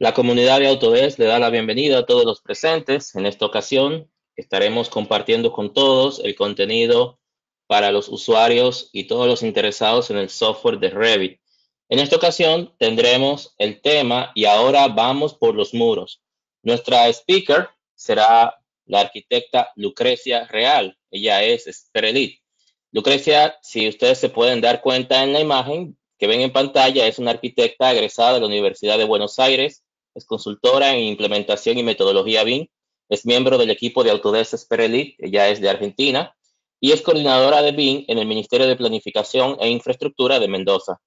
La comunidad de Autodesk le da la bienvenida a todos los presentes. En esta ocasión estaremos compartiendo con todos el contenido para los usuarios y todos los interesados en el software de Revit. En esta ocasión tendremos el tema y ahora vamos por los muros. Nuestra speaker será la arquitecta Lucrecia Real. Ella es Sperelit. Lucrecia, si ustedes se pueden dar cuenta en la imagen que ven en pantalla, es una arquitecta egresada de la Universidad de Buenos Aires. Es consultora en implementación y metodología BIM, es miembro del equipo de Autodesk Sperelit, ella es de Argentina, y es coordinadora de BIM en el Ministerio de Planificación e Infraestructura de Mendoza.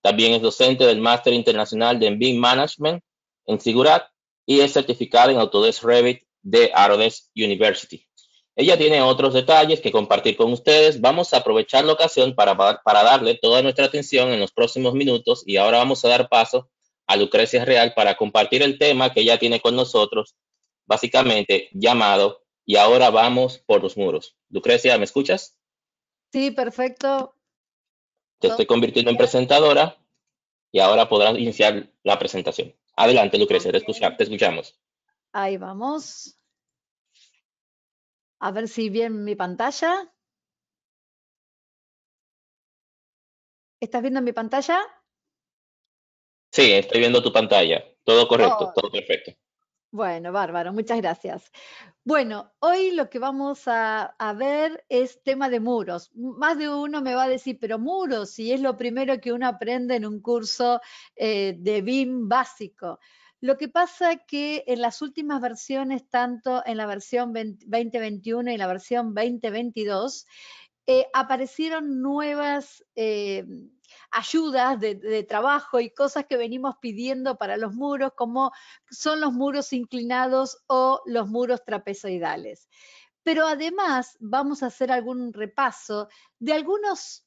También es docente del Máster Internacional de BIM Management en Sigurat y es certificada en Autodesk Revit de Autodesk University. Ella tiene otros detalles que compartir con ustedes. Vamos a aprovechar la ocasión para darle toda nuestra atención en los próximos minutos y ahora vamos a dar paso a Lucrecia Real para compartir el tema que ella tiene con nosotros, básicamente llamado "Y ahora vamos por los muros". Lucrecia, ¿me escuchas? Sí, perfecto. Te Todo estoy convirtiendo en bien. presentadora y ahora podrás iniciar la presentación. Adelante, Lucrecia, Ok, te escuchamos. ahí vamos. A ver si bien mi pantalla. ¿Estás viendo mi pantalla? Sí, estoy viendo tu pantalla. Todo correcto, Oh, todo perfecto. bueno, bárbaro, muchas gracias. Bueno, hoy lo que vamos a ver es tema de muros. Más de uno me va a decir, pero muros, si es lo primero que uno aprende en un curso de BIM básico. Lo que pasa es que en las últimas versiones, tanto en la versión 2021 y la versión 2022, aparecieron nuevas ayudas de trabajo y cosas que venimos pidiendo para los muros, como son los muros inclinados o los muros trapezoidales. Pero además vamos a hacer algún repaso de algunos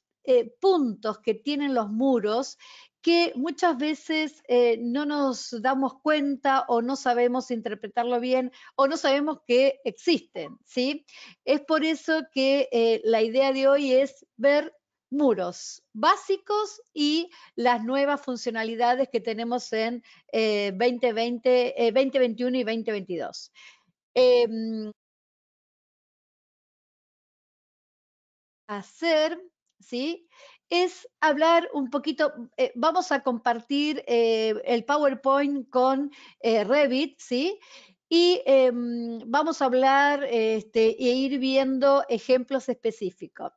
puntos que tienen los muros que muchas veces no nos damos cuenta o no sabemos interpretarlo bien o no sabemos que existen, ¿sí? Es por eso que la idea de hoy es ver muros básicos y las nuevas funcionalidades que tenemos en 2020, 2021 y 2022. Eh, hacer, ¿sí? Es hablar un poquito, vamos a compartir el PowerPoint con Revit, ¿sí? Y vamos a hablar e ir viendo ejemplos específicos.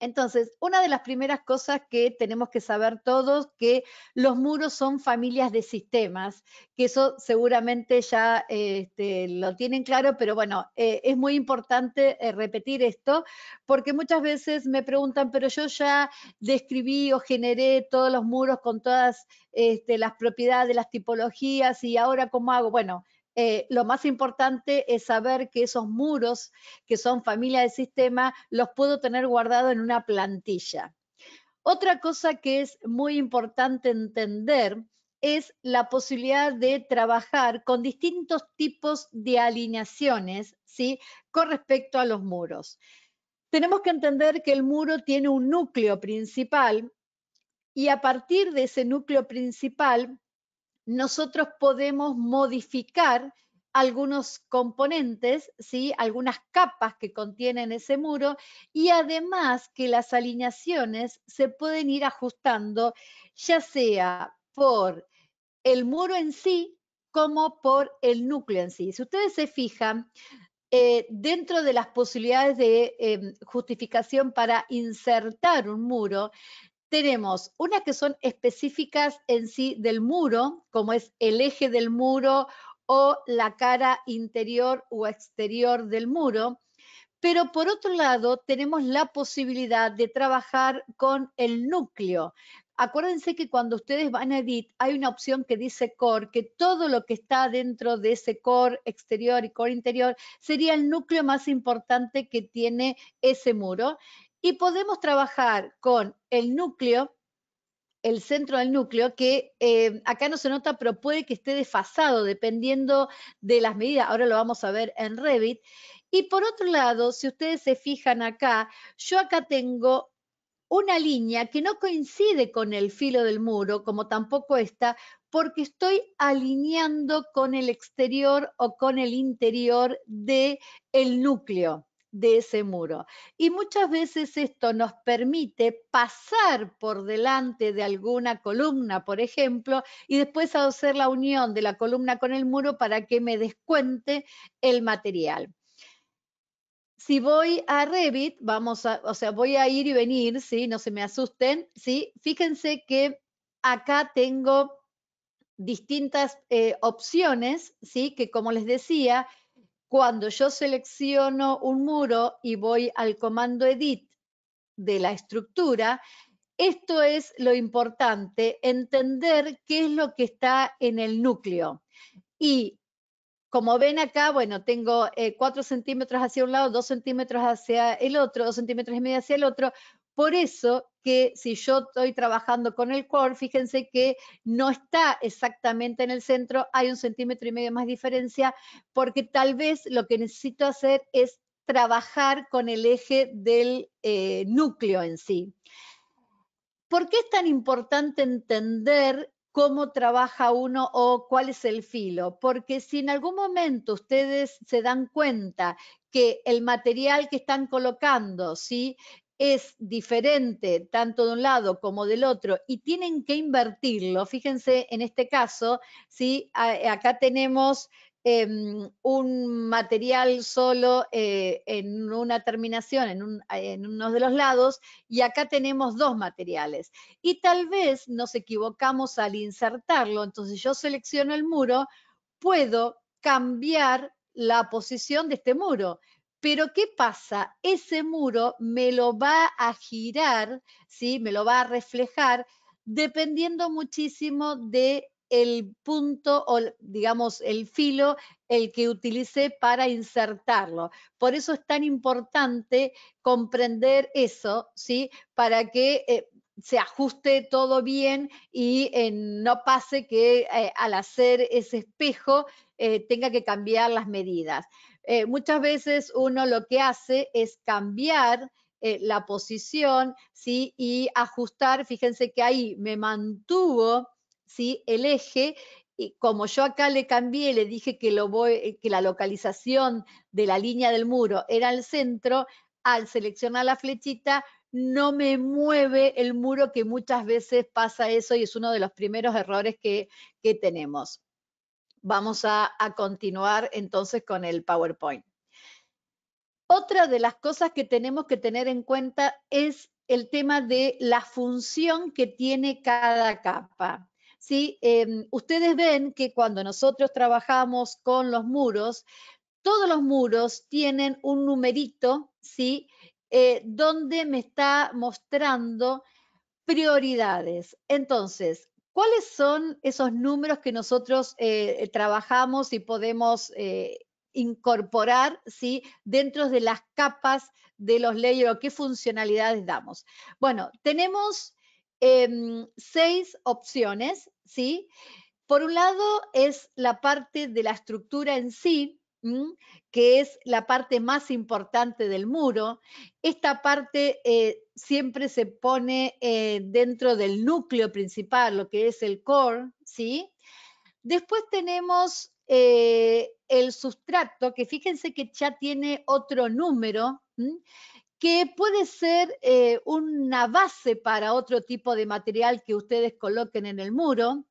Entonces, una de las primeras cosas que tenemos que saber todos, que los muros son familias de sistemas, que eso seguramente ya lo tienen claro, pero bueno, es muy importante repetir esto, porque muchas veces me preguntan, pero yo ya describí o generé todos los muros con todas las propiedades, las tipologías, y ahora ¿cómo hago? Bueno, lo más importante es saber que esos muros que son familia de sistema, los puedo tener guardados en una plantilla. Otra cosa que es muy importante entender es la posibilidad de trabajar con distintos tipos de alineaciones, ¿sí? Con respecto a los muros. Tenemos que entender que el muro tiene un núcleo principal y a partir de ese núcleo principal nosotros podemos modificar algunos componentes, ¿sí? Algunas capas que contienen ese muro y además que las alineaciones se pueden ir ajustando, ya sea por el muro en sí como por el núcleo en sí. Si ustedes se fijan, dentro de las posibilidades de justificación para insertar un muro, tenemos unas que son específicas en sí del muro, como es el eje del muro o la cara interior o exterior del muro, pero por otro lado tenemos la posibilidad de trabajar con el núcleo. Acuérdense que cuando ustedes van a Edit hay una opción que dice Core, que todo lo que está dentro de ese core exterior y core interior sería el núcleo más importante que tiene ese muro. Y podemos trabajar con el núcleo, el centro del núcleo, que acá no se nota, pero puede que esté desfasado dependiendo de las medidas. Ahora lo vamos a ver en Revit. Y por otro lado, si ustedes se fijan acá, yo acá tengo una línea que no coincide con el filo del muro, como tampoco esta, porque estoy alineando con el exterior o con el interior del núcleo de ese muro. Y muchas veces esto nos permite pasar por delante de alguna columna, por ejemplo, y después hacer la unión de la columna con el muro para que me descuente el material. Si voy a Revit, o sea, voy a ir y venir, ¿sí? No se me asusten, ¿sí? Fíjense que acá tengo distintas opciones, ¿sí? Que como les decía, cuando yo selecciono un muro y voy al comando Edit de la estructura, esto es lo importante, entender qué es lo que está en el núcleo. Y como ven acá, bueno, tengo 4 centímetros hacia un lado, 2 centímetros hacia el otro, 2 centímetros y medio hacia el otro. Por eso que si yo estoy trabajando con el core, fíjense que no está exactamente en el centro, hay 1,5 centímetros más de diferencia, porque tal vez lo que necesito hacer es trabajar con el eje del núcleo en sí. ¿Por qué es tan importante entender cómo trabaja uno o cuál es el filo? Porque si en algún momento ustedes se dan cuenta que el material que están colocando, ¿sí?, es diferente tanto de un lado como del otro y tienen que invertirlo, fíjense en este caso, ¿sí? Acá tenemos un material solo en una terminación, en uno de los lados, y acá tenemos 2 materiales. Y tal vez nos equivocamos al insertarlo, entonces yo selecciono el muro, puedo cambiar la posición de este muro. Pero ¿qué pasa? Ese muro me lo va a girar, ¿sí? Me lo va a reflejar dependiendo muchísimo de el punto o digamos el filo el que utilice para insertarlo. Por eso es tan importante comprender eso, ¿sí? Para que se ajuste todo bien y no pase que al hacer ese espejo tenga que cambiar las medidas. Muchas veces uno lo que hace es cambiar la posición, ¿sí? Y ajustar, fíjense que ahí me mantuvo, ¿sí?, el eje, y como yo acá le cambié, le dije que, que la localización de la línea del muro era el centro, al seleccionar la flechita no me mueve el muro, que muchas veces pasa eso y es uno de los primeros errores que tenemos. Vamos a continuar entonces con el PowerPoint. Otra de las cosas que tenemos que tener en cuenta es el tema de la función que tiene cada capa. ¿Sí? Ustedes ven que cuando nosotros trabajamos con los muros, todos los muros tienen un numerito, ¿sí? Donde me está mostrando prioridades. Entonces, ¿cuáles son esos números que nosotros trabajamos y podemos incorporar, ¿sí?, dentro de las capas de los layers o qué funcionalidades damos? Bueno, tenemos 6 opciones, ¿sí? Por un lado es la parte de la estructura en sí, que es la parte más importante del muro. Esta parte siempre se pone dentro del núcleo principal, lo que es el core, ¿sí? Después tenemos el sustrato, que fíjense que ya tiene otro número, que puede ser una base para otro tipo de material que ustedes coloquen en el muro.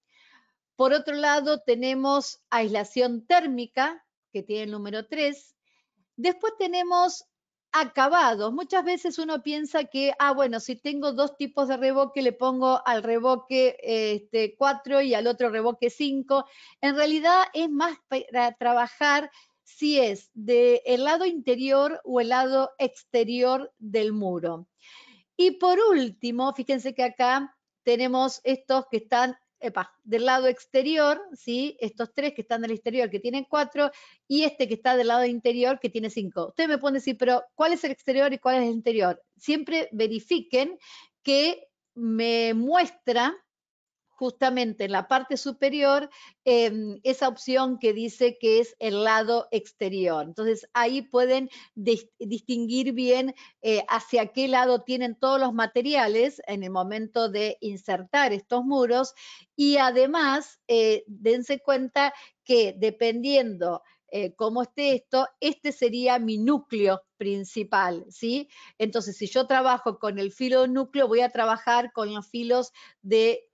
Por otro lado, tenemos aislación térmica, que tiene el número 3. Después tenemos acabados. Muchas veces uno piensa que, bueno, si tengo 2 tipos de revoque, le pongo al revoque 4 y al otro revoque 5. En realidad es más para trabajar si es del lado interior o el lado exterior del muro. Y por último, fíjense que acá tenemos estos que están del lado exterior, ¿sí? Estos 3 que están del exterior, que tienen 4, y este que está del lado interior, que tiene 5. Ustedes me pueden decir, pero ¿cuál es el exterior y cuál es el interior? Siempre verifiquen que me muestra justamente en la parte superior esa opción que dice que es el lado exterior. Entonces ahí pueden distinguir bien hacia qué lado tienen todos los materiales en el momento de insertar estos muros y además dense cuenta que dependiendo cómo esté esto, este sería mi núcleo principal, ¿sí? Entonces, si yo trabajo con el filo de núcleo, voy a trabajar con los filos de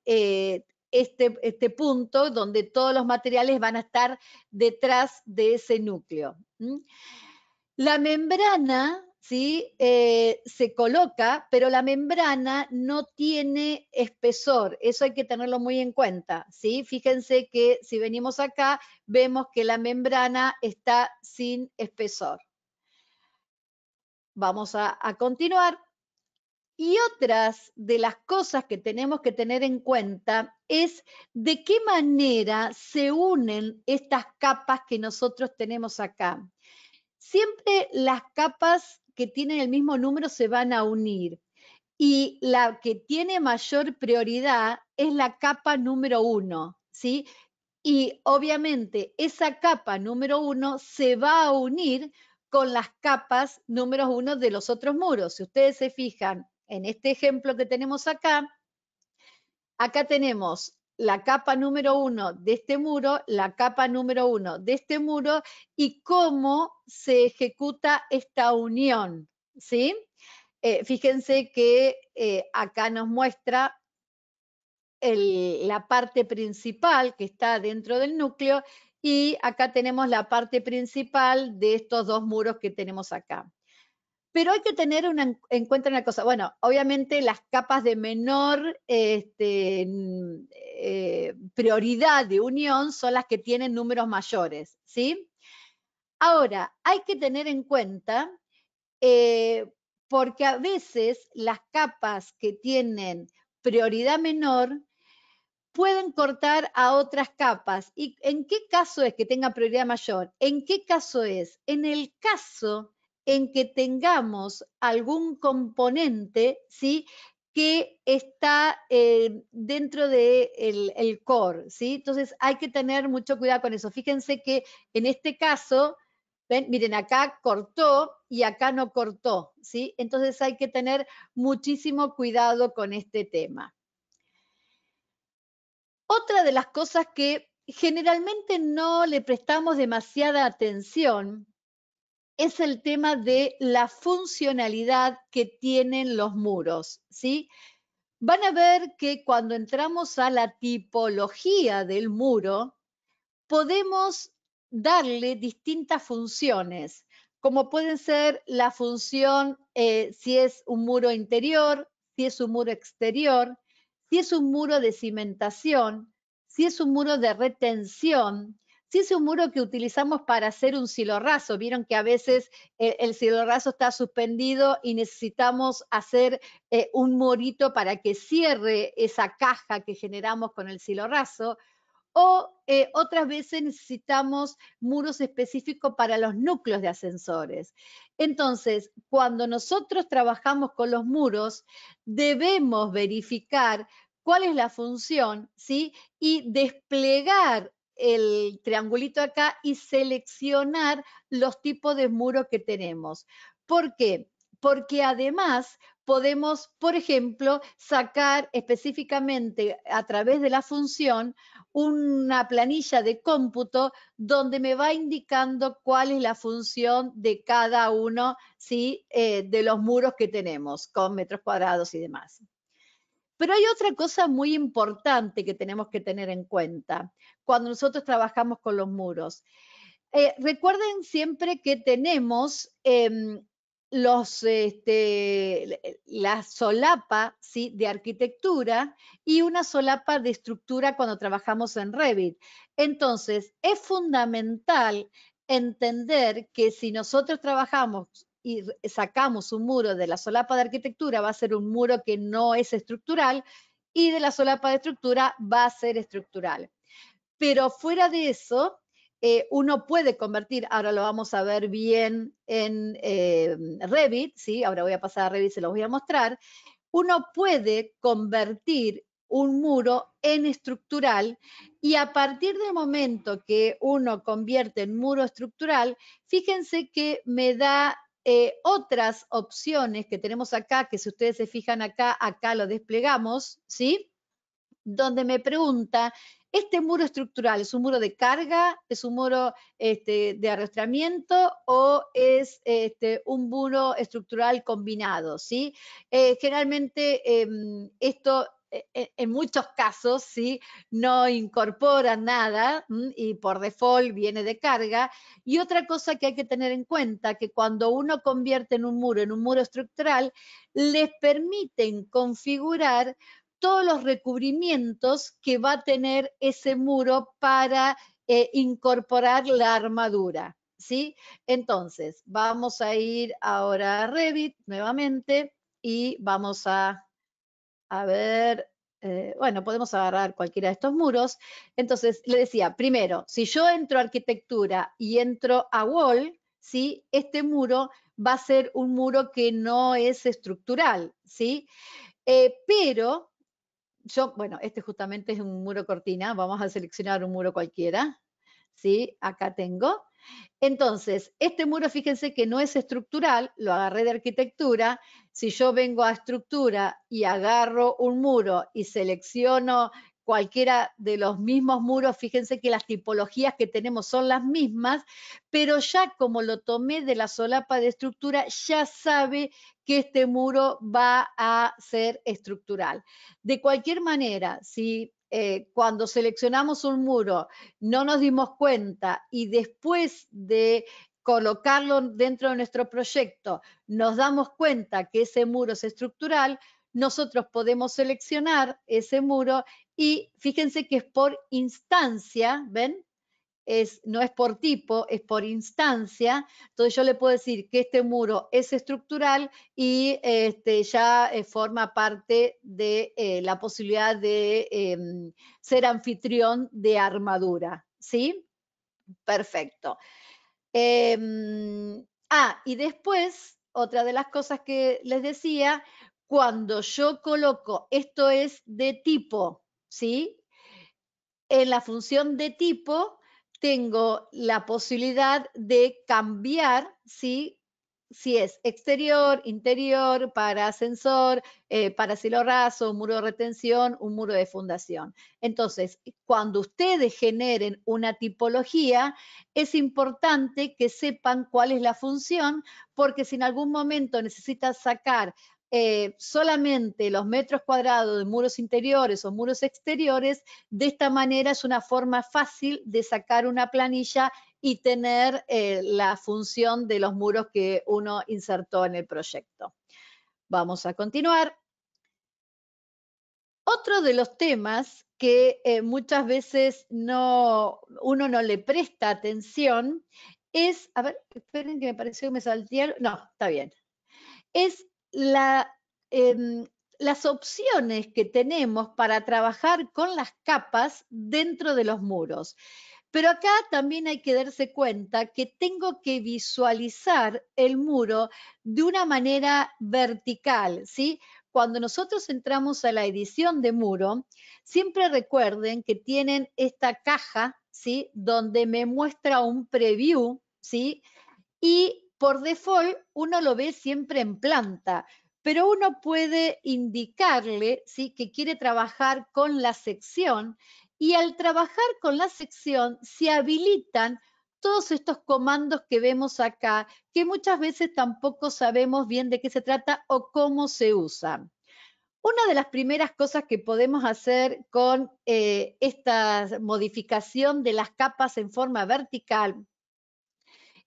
este punto donde todos los materiales van a estar detrás de ese núcleo. La membrana, ¿sí? Se coloca, pero la membrana no tiene espesor. Eso hay que tenerlo muy en cuenta, ¿sí? Fíjense que si venimos acá, vemos que la membrana está sin espesor. Vamos a continuar. Y otras de las cosas que tenemos que tener en cuenta es de qué manera se unen estas capas que nosotros tenemos acá. Siempre las capas que tienen el mismo número se van a unir y la que tiene mayor prioridad es la capa número 1, ¿sí? Y obviamente esa capa número 1 se va a unir con las capas número 1 de los otros muros. Si ustedes se fijan en este ejemplo que tenemos acá, acá tenemos la capa número 1 de este muro, la capa número 1 de este muro y cómo se ejecuta esta unión, ¿sí? Fíjense que acá nos muestra la parte principal que está dentro del núcleo y acá tenemos la parte principal de estos dos muros que tenemos acá. Pero hay que tener en cuenta una cosa. Bueno, obviamente las capas de menor prioridad de unión son las que tienen números mayores, ¿sí? Ahora, hay que tener en cuenta, porque a veces las capas que tienen prioridad menor pueden cortar a otras capas. ¿Y en qué caso es que tenga prioridad mayor? ¿En qué caso es? En el caso en que tengamos algún componente, ¿sí? Que está dentro del el core, ¿sí? Entonces hay que tener mucho cuidado con eso. Fíjense que en este caso, ¿ven? Miren, acá cortó y acá no cortó, ¿sí? Entonces hay que tener muchísimo cuidado con este tema. Otra de las cosas que generalmente no le prestamos demasiada atención es el tema de la funcionalidad que tienen los muros, ¿sí? Van a ver que cuando entramos a la tipología del muro, podemos darle distintas funciones, como pueden ser la función si es un muro interior, si es un muro exterior, si es un muro de cimentación, si es un muro de retención, si es un muro que utilizamos para hacer un silorrazo. Vieron que a veces el silorrazo está suspendido y necesitamos hacer un murito para que cierre esa caja que generamos con el silorrazo o otras veces necesitamos muros específicos para los núcleos de ascensores. Entonces, cuando nosotros trabajamos con los muros, debemos verificar cuál es la función, ¿sí? Y desplegar el triangulito acá y seleccionar los tipos de muros que tenemos. ¿Por qué? Porque además podemos, por ejemplo, sacar específicamente a través de la función una planilla de cómputo donde me va indicando cuál es la función de cada uno, ¿sí? De los muros que tenemos, con metros cuadrados y demás. Pero hay otra cosa muy importante que tenemos que tener en cuenta cuando nosotros trabajamos con los muros. Recuerden siempre que tenemos la solapa, ¿sí? De arquitectura y una solapa de estructura cuando trabajamos en Revit. Entonces, es fundamental entender que si nosotros trabajamos y sacamos un muro de la solapa de arquitectura, va a ser un muro que no es estructural y de la solapa de estructura va a ser estructural. Pero fuera de eso, uno puede convertir, ahora lo vamos a ver bien en Revit, ¿sí? Ahora voy a pasar a Revit, se los voy a mostrar. Uno puede convertir un muro en estructural, y a partir del momento que uno convierte en muro estructural, fíjense que me da otras opciones que tenemos acá, que si ustedes se fijan acá, acá lo desplegamos, ¿sí? Donde me pregunta, ¿este muro estructural es un muro de carga, es un muro de arrastramiento o es un muro estructural combinado? ¿Sí? Generalmente esto en muchos casos, ¿sí? No incorpora nada y por default viene de carga. Y otra cosa que hay que tener en cuenta, que cuando uno convierte en un muro estructural, les permiten configurar todos los recubrimientos que va a tener ese muro para incorporar la armadura, ¿sí? Entonces, vamos a ir ahora a Revit nuevamente y vamos a ver, bueno, podemos agarrar cualquiera de estos muros. Entonces, le decía, primero, si yo entro a arquitectura y entro a wall, ¿sí? Este muro va a ser un muro que no es estructural, ¿sí? Pero bueno, este justamente es un muro cortina, vamos a seleccionar un muro cualquiera, ¿sí? Acá tengo. Entonces, este muro, fíjense que no es estructural, lo agarré de arquitectura. Si yo vengo a estructura y agarro un muro y selecciono cualquiera de los mismos muros, fíjense que las tipologías que tenemos son las mismas, pero ya como lo tomé de la solapa de estructura, ya sabe que este muro va a ser estructural. De cualquier manera, si cuando seleccionamos un muro no nos dimos cuenta y después de colocarlo dentro de nuestro proyecto nos damos cuenta que ese muro es estructural, nosotros podemos seleccionar ese muro y fíjense que es por instancia, ¿ven? No es por tipo, es por instancia. Entonces yo le puedo decir que este muro es estructural y ya forma parte de la posibilidad de ser anfitrión de armadura, ¿sí? Perfecto. Y después, otra de las cosas que les decía, cuando yo coloco, esto es de tipo, ¿sí? En la función de tipo tengo la posibilidad de cambiar, ¿sí? Si es exterior, interior, para ascensor, para cielo raso, un muro de retención, un muro de fundación. Entonces, cuando ustedes generen una tipología, es importante que sepan cuál es la función, porque si en algún momento necesitas sacar solamente los metros cuadrados de muros interiores o muros exteriores, de esta manera es una forma fácil de sacar una planilla y tener la función de los muros que uno insertó en el proyecto. Vamos a continuar. Otro de los temas que muchas veces uno no le presta atención es, a ver, esperen que me pareció que me salté, no, está bien, es las opciones que tenemos para trabajar con las capas dentro de los muros. Pero acá también hay que darse cuenta que tengo que visualizar el muro de una manera vertical, ¿sí? Cuando nosotros entramos a la edición de muro, siempre recuerden que tienen esta caja, ¿sí? Donde me muestra un preview, ¿sí? Y por default uno lo ve siempre en planta, pero uno puede indicarle, ¿sí? Que quiere trabajar con la sección, y al trabajar con la sección se habilitan todos estos comandos que vemos acá, que muchas veces tampoco sabemos bien de qué se trata o cómo se usan. Una de las primeras cosas que podemos hacer con esta modificación de las capas en forma vertical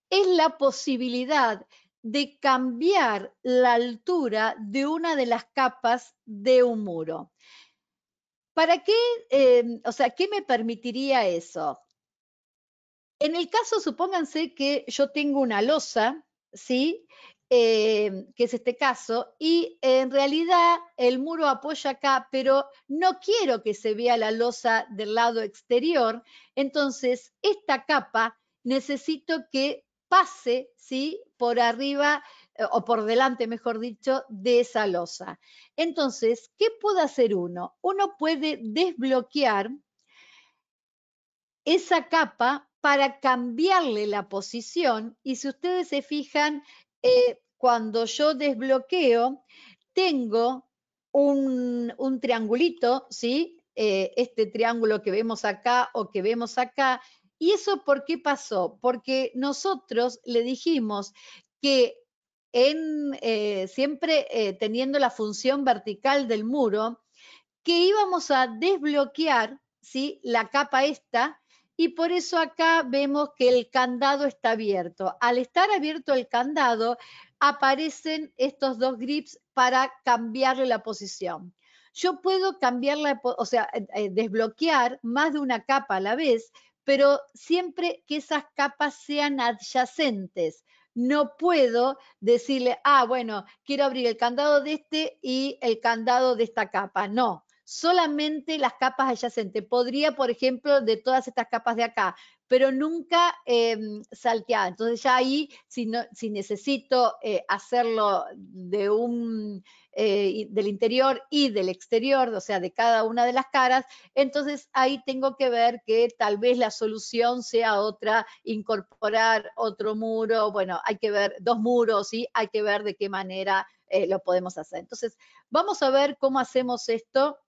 es la posibilidad de cambiar la altura de una de las capas de un muro. ¿Para qué? O sea, ¿qué me permitiría eso? En el caso, supónganse que yo tengo una losa, ¿sí? Que es este caso, y en realidad el muro apoya acá, pero no quiero que se vea la losa del lado exterior, entonces esta capa necesito que pase, ¿sí? Por arriba o por delante, mejor dicho, de esa losa. Entonces, ¿qué puede hacer uno? Uno puede desbloquear esa capa para cambiarle la posición y si ustedes se fijan, cuando yo desbloqueo, tengo un triangulito, ¿sí? Este triángulo que vemos acá o que vemos acá. ¿Y eso por qué pasó? Porque nosotros le dijimos que siempre teniendo la función vertical del muro, que íbamos a desbloquear, ¿sí? La capa esta, y por eso acá vemos que el candado está abierto. Al estar abierto el candado, aparecen estos dos grips para cambiarle la posición. Yo puedo cambiarla, o sea, desbloquear más de una capa a la vez, pero siempre que esas capas sean adyacentes. No puedo decirle, bueno, quiero abrir el candado de este y el candado de esta capa. No, solamente las capas adyacentes. Podría, por ejemplo, de todas estas capas de acá, pero nunca salteada. Entonces ya ahí, si necesito hacerlo del interior y del exterior, o sea, de cada una de las caras, entonces ahí tengo que ver que tal vez la solución sea otra, incorporar otro muro, bueno, hay que ver dos muros, ¿sí? Hay que ver de qué manera lo podemos hacer. Entonces, vamos a ver cómo hacemos esto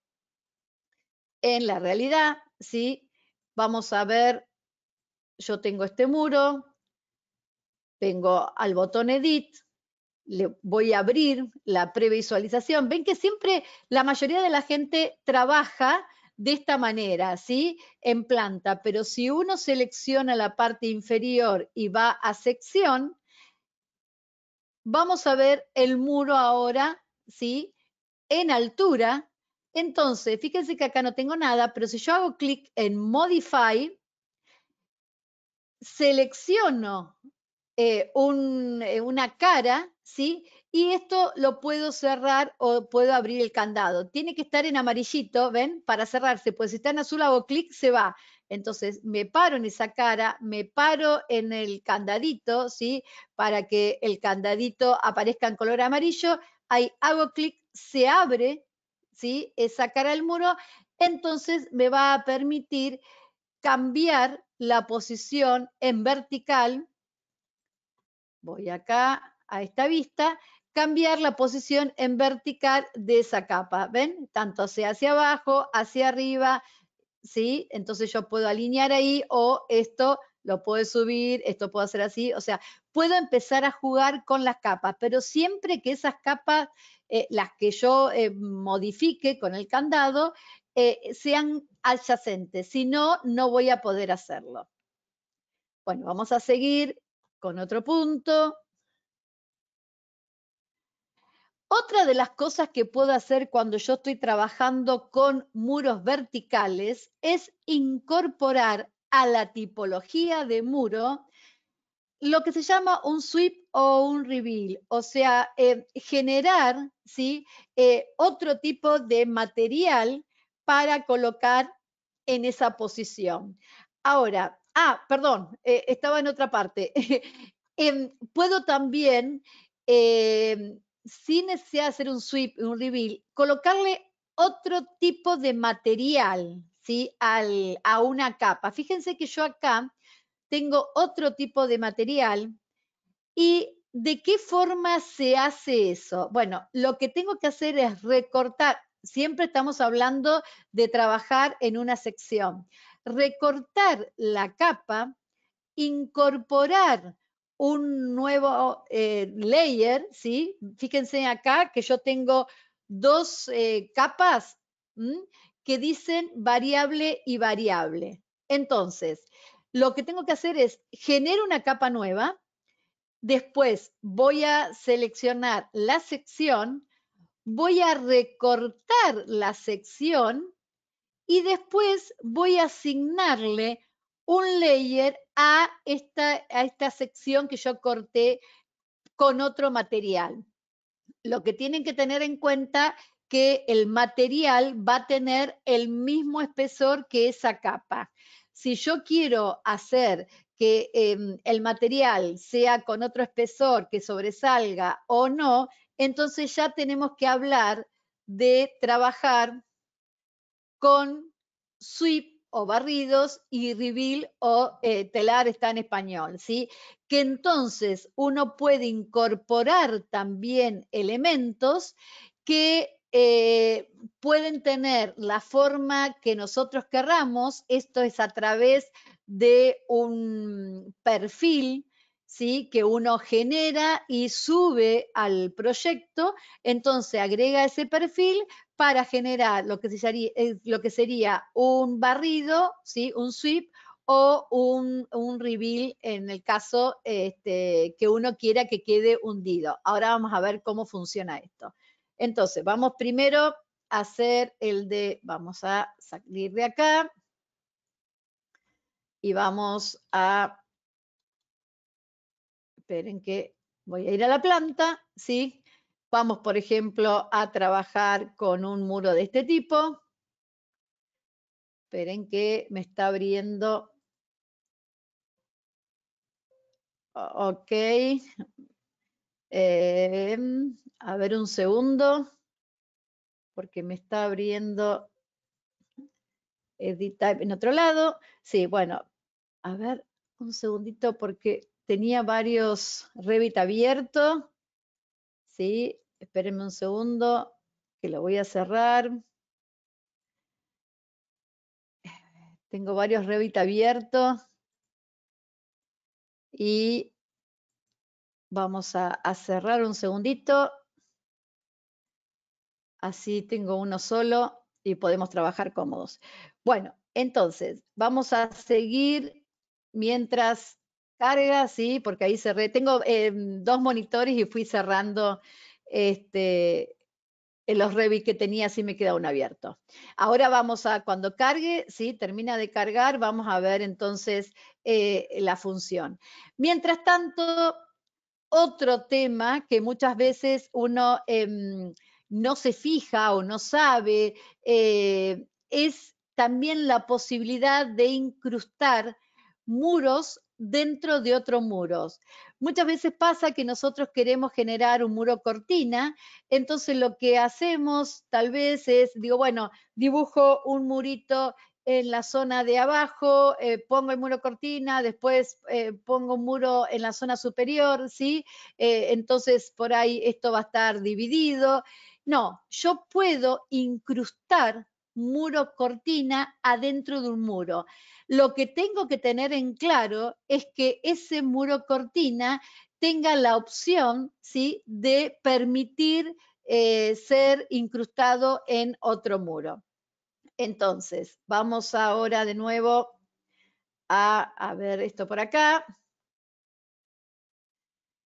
en la realidad, ¿sí? Vamos a ver, yo tengo este muro, vengo al botón Edit, le voy a abrir la previsualización. Ven que siempre la mayoría de la gente trabaja de esta manera, ¿sí? En planta, pero si uno selecciona la parte inferior y va a sección, vamos a ver el muro ahora, ¿sí? En altura. Entonces, fíjense que acá no tengo nada, pero si yo hago clic en Modify, selecciono una cara, ¿sí? Y esto lo puedo cerrar o puedo abrir el candado. Tiene que estar en amarillito, ¿ven? Para cerrarse, pues si está en azul hago clic, se va. Entonces me paro en esa cara, me paro en el candadito, ¿sí? Para que el candadito aparezca en color amarillo. Ahí hago clic, se abre, ¿sí? Esa cara del muro. Entonces me va a permitir cambiar la posición en vertical, voy acá a esta vista, cambiar la posición en vertical de esa capa, ¿ven? Tanto sea hacia abajo, hacia arriba, ¿sí? Entonces yo puedo alinear ahí o esto lo puedo subir, esto puedo hacer así, o sea, puedo empezar a jugar con las capas, pero siempre que esas capas, las que yo modifique con el candado, sean adyacentes, si no, no voy a poder hacerlo. Bueno, vamos a seguir con otro punto. Otra de las cosas que puedo hacer cuando yo estoy trabajando con muros verticales es incorporar a la tipología de muro lo que se llama un sweep o un reveal, o sea, generar, ¿sí? Otro tipo de material para colocar en esa posición. Ahora, perdón, estaba en otra parte. Puedo también, sin necesidad de hacer un sweep, un reveal, colocarle otro tipo de material, ¿sí? A una capa. Fíjense que yo acá tengo otro tipo de material y ¿de qué forma se hace eso? Bueno, lo que tengo que hacer es recortar, siempre estamos hablando de trabajar en una sección, recortar la capa, incorporar un nuevo layer, ¿sí? Fíjense acá que yo tengo dos capas que dicen variable y variable. Entonces, lo que tengo que hacer es generar una capa nueva, después voy a seleccionar la sección, voy a recortar la sección y después voy a asignarle un layer a esta sección que yo corté con otro material. Lo que tienen que tener en cuenta que el material va a tener el mismo espesor que esa capa. Si yo quiero hacer que el material sea con otro espesor que sobresalga o no, entonces ya tenemos que hablar de trabajar con sweep o barridos y reveal o telar está en español, ¿sí? Que entonces uno puede incorporar también elementos que pueden tener la forma que nosotros querramos. Esto es a través de un perfil, ¿sí? Que uno genera y sube al proyecto, entonces agrega ese perfil para generar lo que sería un barrido, ¿sí? Un sweep o un reveal en el caso que uno quiera que quede hundido. Ahora vamos a ver cómo funciona esto. Entonces, vamos primero a hacer vamos a salir de acá y vamos a, esperen que voy a ir a la planta, ¿sí? Vamos, por ejemplo, a trabajar con un muro de este tipo. Esperen que me está abriendo. Ok. A ver un segundo, porque me está abriendo Edit Type en otro lado. Sí, bueno, a ver un segundito porque tenía varios Revit abiertos. Sí, espérenme un segundo, que lo voy a cerrar. Tengo varios Revit abiertos y vamos a cerrar un segundito. Así tengo uno solo y podemos trabajar cómodos. Bueno, entonces, vamos a seguir mientras carga, ¿sí? Porque ahí cerré. Tengo dos monitores y fui cerrando en los Revit que tenía, así me queda uno abierto. Ahora vamos a, cuando cargue, ¿sí? Termina de cargar, vamos a ver entonces la función. Mientras tanto, otro tema que muchas veces uno no se fija o no sabe es también la posibilidad de incrustar muros dentro de otros muros. Muchas veces pasa que nosotros queremos generar un muro cortina, entonces lo que hacemos tal vez es, digo, bueno, dibujo un murito en la zona de abajo, pongo el muro cortina, después pongo un muro en la zona superior, ¿sí? Entonces por ahí esto va a estar dividido. No, yo puedo incrustar muro cortina adentro de un muro. Lo que tengo que tener en claro es que ese muro cortina tenga la opción, ¿sí? De permitir ser incrustado en otro muro. Entonces, vamos ahora de nuevo a ver esto por acá.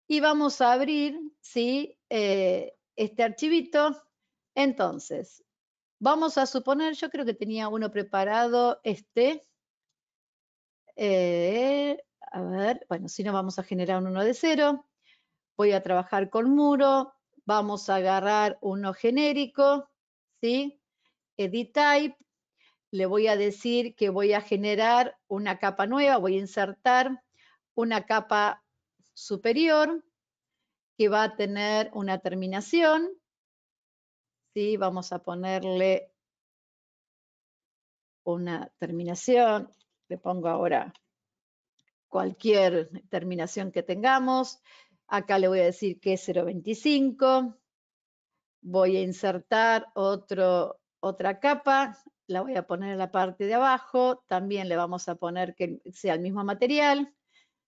Y vamos a abrir, ¿sí? Este archivito. Entonces, vamos a suponer, yo creo que tenía uno preparado, a ver, bueno, si no vamos a generar uno de cero. Voy a trabajar con muro. Vamos a agarrar uno genérico, ¿sí? Edit Type. Le voy a decir que voy a generar una capa nueva, voy a insertar una capa superior que va a tener una terminación, ¿sí? Vamos a ponerle una terminación, le pongo ahora cualquier terminación que tengamos, acá le voy a decir que es 0.25, voy a insertar otra capa, la voy a poner en la parte de abajo, también le vamos a poner que sea el mismo material,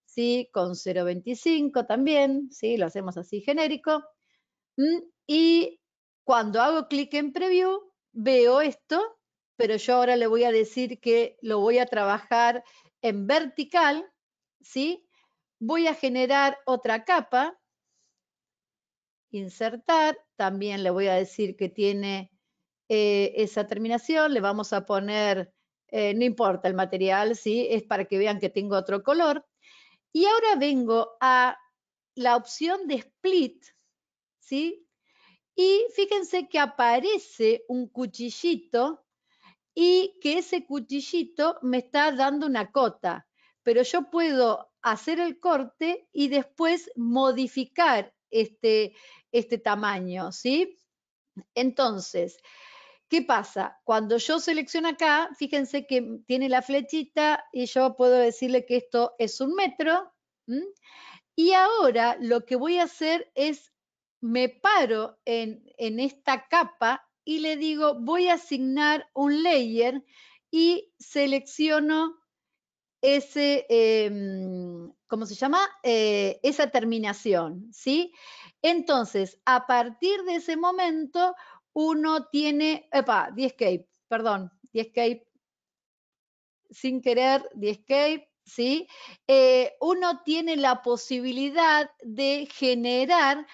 ¿sí? Con 0.25 también, ¿sí? Lo hacemos así genérico. Y cuando hago clic en Preview, veo esto, pero yo ahora le voy a decir que lo voy a trabajar en vertical, ¿sí? Voy a generar otra capa, insertar, también le voy a decir que tiene esa terminación, le vamos a poner, no importa el material, ¿sí? Es para que vean que tengo otro color. Y ahora vengo a la opción de split, ¿sí? Y fíjense que aparece un cuchillito y que ese cuchillito me está dando una cota. pero yo puedo hacer el corte y después modificar este tamaño, ¿sí? Entonces, ¿qué pasa? Cuando yo selecciono acá, fíjense que tiene la flechita y yo puedo decirle que esto es 1 metro. ¿M? Y ahora lo que voy a hacer es, me paro en esta capa y le digo, voy a asignar un layer y selecciono ese, ¿cómo se llama? Esa terminación, ¿sí? Entonces, a partir de ese momento, uno tiene, the escape, perdón, the escape, sin querer, the escape, ¿sí? Uno tiene la posibilidad de generar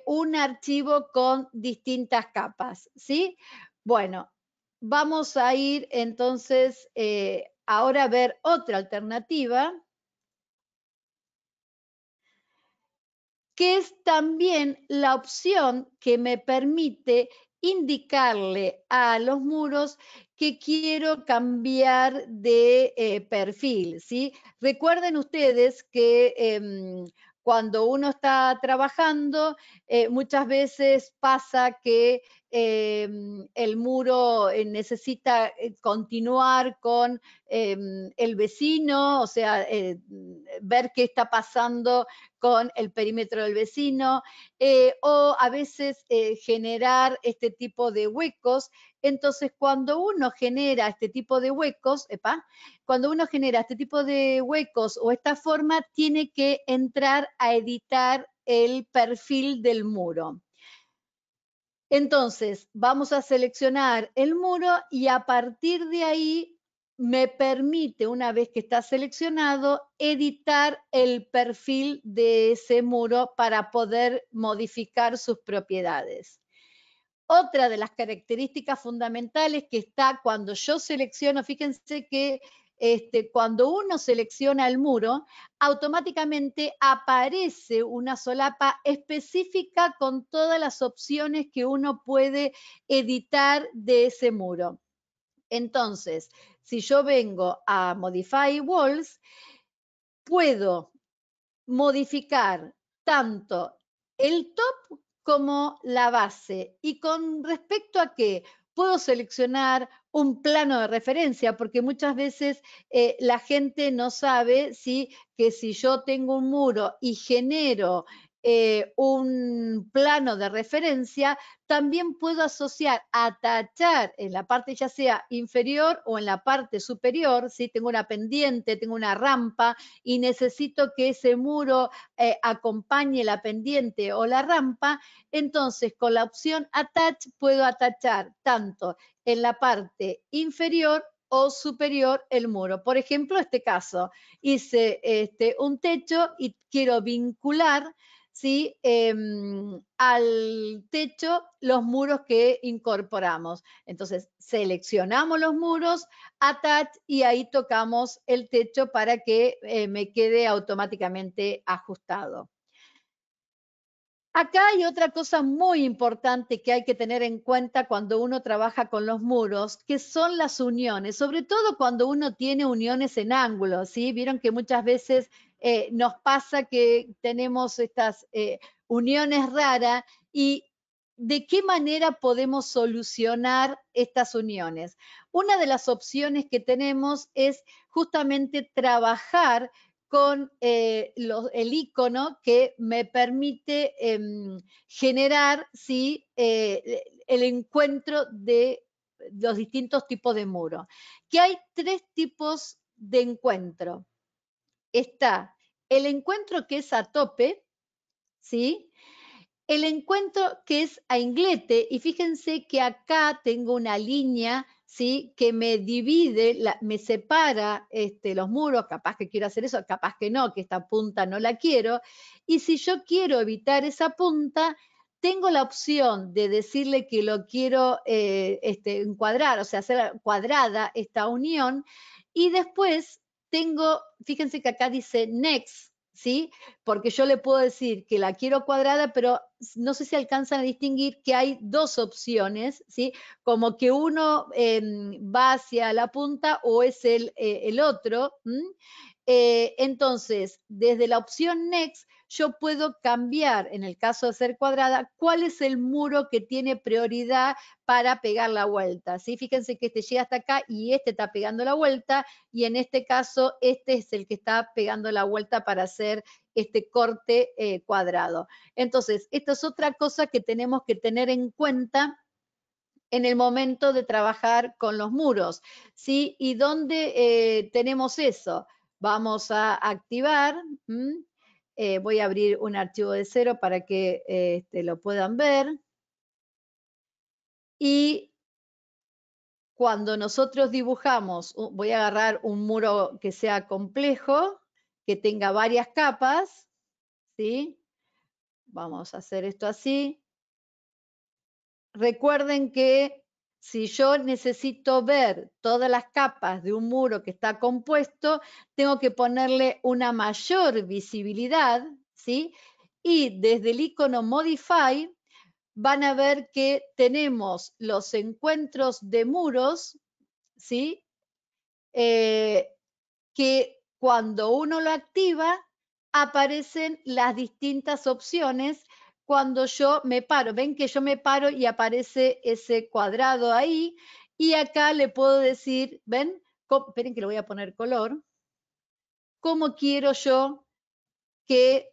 un archivo con distintas capas, ¿sí? Bueno, vamos a ir entonces ahora a ver otra alternativa, que es también la opción que me permite indicarle a los muros que quiero cambiar de perfil, ¿sí? Recuerden ustedes que cuando uno está trabajando, muchas veces pasa que el muro necesita continuar con el vecino, o sea, ver qué está pasando con el perímetro del vecino, o a veces generar este tipo de huecos. Entonces, cuando uno genera este tipo de huecos, cuando uno genera este tipo de huecos o esta forma, tiene que entrar a editar el perfil del muro. Entonces, vamos a seleccionar el muro y a partir de ahí me permite, una vez que está seleccionado, editar el perfil de ese muro para poder modificar sus propiedades. Otra de las características fundamentales que está cuando yo selecciono, fíjense que cuando uno selecciona el muro, automáticamente aparece una solapa específica con todas las opciones que uno puede editar de ese muro. Entonces, si yo vengo a Modify Walls, puedo modificar tanto el top como la base. Y con respecto a que puedo seleccionar un plano de referencia, porque muchas veces la gente no sabe que si yo tengo un muro y genero un plano de referencia, también puedo asociar, atachar en la parte ya sea inferior o en la parte superior, si tengo una pendiente, tengo una rampa y necesito que ese muro acompañe la pendiente o la rampa, entonces con la opción Attach puedo atachar tanto en la parte inferior o superior el muro. Por ejemplo, este caso, hice un techo y quiero vincular, ¿sí? Al techo los muros que incorporamos. Entonces, seleccionamos los muros, Attach, y ahí tocamos el techo para que me quede automáticamente ajustado. Acá hay otra cosa muy importante que hay que tener en cuenta cuando uno trabaja con los muros, que son las uniones, sobre todo cuando uno tiene uniones en ángulo, ¿sí? Vieron que muchas veces nos pasa que tenemos estas uniones raras y ¿de qué manera podemos solucionar estas uniones? Una de las opciones que tenemos es justamente trabajar con el icono que me permite generar el encuentro de los distintos tipos de muro. Que hay 3 tipos de encuentro. Está el encuentro que es a tope, ¿sí? El encuentro que es a inglete, y fíjense que acá tengo una línea, ¿sí? Que me divide, me separa los muros, capaz que quiero hacer eso, capaz que no, que esta punta no la quiero. Y si yo quiero evitar esa punta, tengo la opción de decirle que lo quiero encuadrar, o sea, hacer cuadrada esta unión, y después tengo, fíjense que acá dice next, ¿sí? Porque yo le puedo decir que la quiero cuadrada, pero no sé si alcanzan a distinguir que hay 2 opciones, ¿sí? Como que uno va hacia la punta o es el otro. Entonces, desde la opción Next, yo puedo cambiar, en el caso de ser cuadrada, cuál es el muro que tiene prioridad para pegar la vuelta. ¿Sí? Fíjense que este llega hasta acá y este está pegando la vuelta, y en este caso, este es el que está pegando la vuelta para hacer este corte cuadrado. Entonces, esta es otra cosa que tenemos que tener en cuenta en el momento de trabajar con los muros, ¿sí? ¿Y dónde tenemos eso? Vamos a activar, voy a abrir un archivo de cero para que lo puedan ver. Y cuando nosotros dibujamos, voy a agarrar un muro que sea complejo, que tenga varias capas, ¿sí? Vamos a hacer esto así. Recuerden que si yo necesito ver todas las capas de un muro que está compuesto, tengo que ponerle una mayor visibilidad, ¿sí? Y desde el icono Modify van a ver que tenemos los encuentros de muros, ¿sí? Que cuando uno lo activa, aparecen las distintas opciones cuando yo me paro. Ven que yo me paro y aparece ese cuadrado ahí, y acá le puedo decir, ven, esperen que le voy a poner color, cómo quiero yo que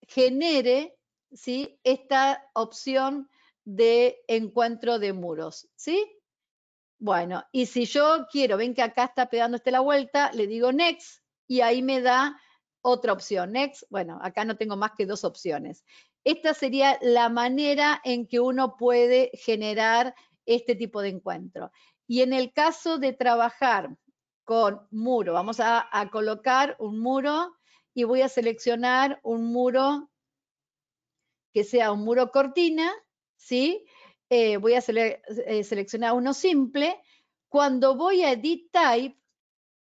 genere, ¿sí?, esta opción de encuentro de muros, ¿sí? Bueno, y si yo quiero, ven que acá está pegando la vuelta, le digo next y ahí me da otra opción. Next, bueno, acá no tengo más que dos opciones. Esta sería la manera en que uno puede generar este tipo de encuentro. Y en el caso de trabajar con muro, vamos a colocar un muro y voy a seleccionar un muro que sea un muro cortina, ¿sí? Voy a seleccionar uno simple. Cuando voy a Edit Type,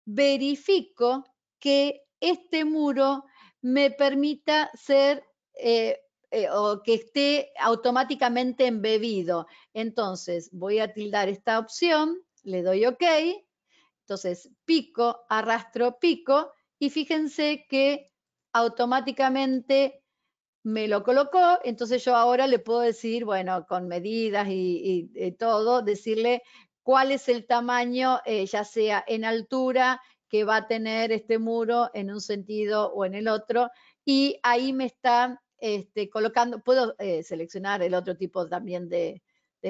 verifico que este muro me permita ser o que esté automáticamente embebido. Entonces, voy a tildar esta opción, le doy OK, entonces pico, arrastro, pico, y fíjense que automáticamente me lo colocó. Entonces yo ahora le puedo decir, bueno, con medidas y todo, decirle cuál es el tamaño, ya sea en altura, que va a tener este muro en un sentido o en el otro, y ahí me está colocando. Puedo seleccionar el otro tipo también de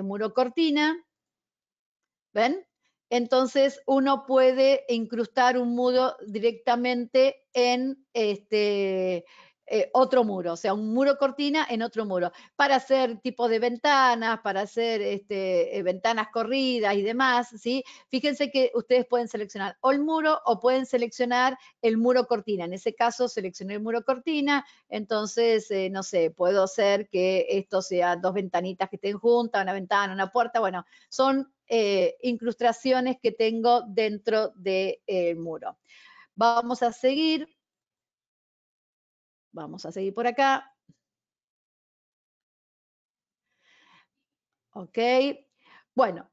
muro cortina, ¿ven? Entonces uno puede incrustar un muro directamente en otro muro, o sea, un muro cortina en otro muro, para hacer tipo de ventanas, para hacer ventanas corridas y demás, ¿sí? Fíjense que ustedes pueden seleccionar o el muro o pueden seleccionar el muro cortina. En ese caso seleccioné el muro cortina, entonces, no sé, puedo hacer que esto sea dos ventanitas que estén juntas, una ventana, una puerta, bueno, son incrustaciones que tengo dentro del muro. Vamos a seguir por acá. Ok. Bueno,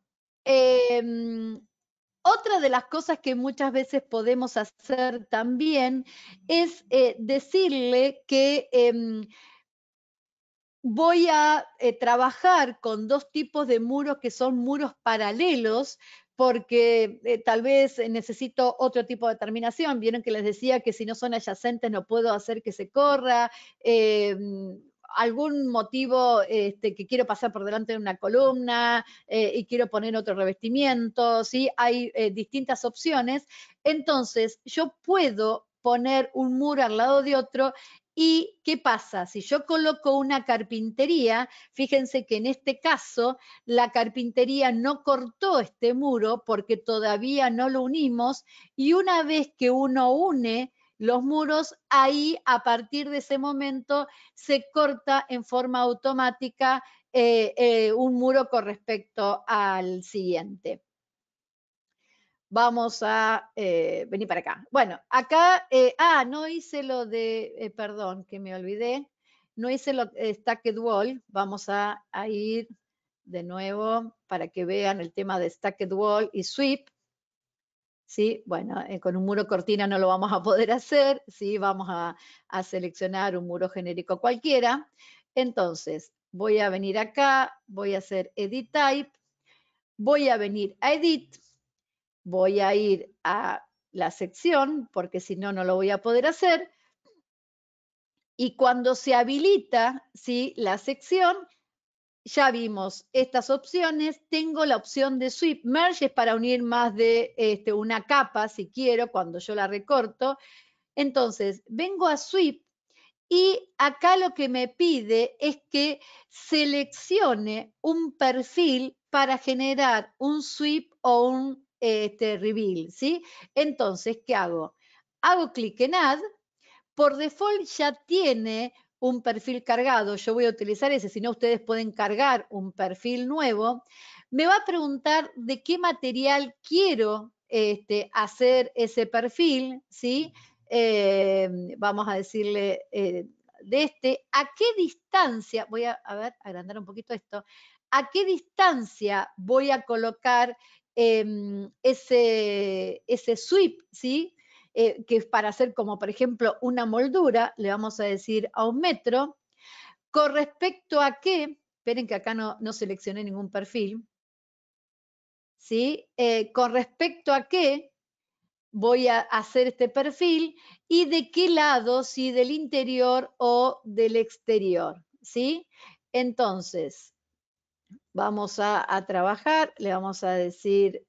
otra de las cosas que muchas veces podemos hacer también es decirle que voy a trabajar con dos tipos de muros que son muros paralelos, porque tal vez necesito otro tipo de terminación. Vieron que les decía que si no son adyacentes no puedo hacer que se corra. Algún motivo que quiero pasar por delante de una columna y quiero poner otro revestimiento, ¿sí? Hay distintas opciones. Entonces, yo puedo poner un muro al lado de otro. ¿Y qué pasa? Si yo coloco una carpintería, fíjense que en este caso la carpintería no cortó este muro porque todavía no lo unimos, y una vez que uno une los muros, ahí a partir de ese momento se corta en forma automática un muro con respecto al siguiente. Vamos a venir para acá. Bueno, acá, no hice lo de, perdón, que me olvidé, no hice lo Stacked Wall. Vamos a ir de nuevo para que vean el tema de Stacked Wall y Sweep, ¿sí? Bueno, con un muro cortina no lo vamos a poder hacer, ¿sí? Vamos a seleccionar un muro genérico cualquiera. Entonces, voy a venir acá, voy a hacer Edit Type, voy a venir a Edit, voy a ir a la sección, porque si no, no lo voy a poder hacer. Y cuando se habilita, ¿sí? La sección, ya vimos estas opciones. Tengo la opción de Sweep Merge, es para unir más de una capa, si quiero, cuando yo la recorto. Entonces, vengo a Sweep y acá lo que me pide es que seleccione un perfil para generar un sweep o un reveal, ¿sí? Entonces, ¿qué hago? Hago clic en Add. Por default ya tiene un perfil cargado. Yo voy a utilizar ese, si no ustedes pueden cargar un perfil nuevo. Me va a preguntar de qué material quiero hacer ese perfil, ¿sí? Vamos a decirle de a qué distancia, voy a ver, agrandar un poquito esto, a qué distancia voy a colocar ese sweep, ¿sí? Que es para hacer como, por ejemplo, una moldura, le vamos a decir a 1 metro, con respecto a qué, esperen que acá no seleccioné ningún perfil, ¿sí? Con respecto a qué voy a hacer este perfil y de qué lado, si del interior o del exterior, ¿sí? Entonces, vamos a trabajar, le vamos a decir,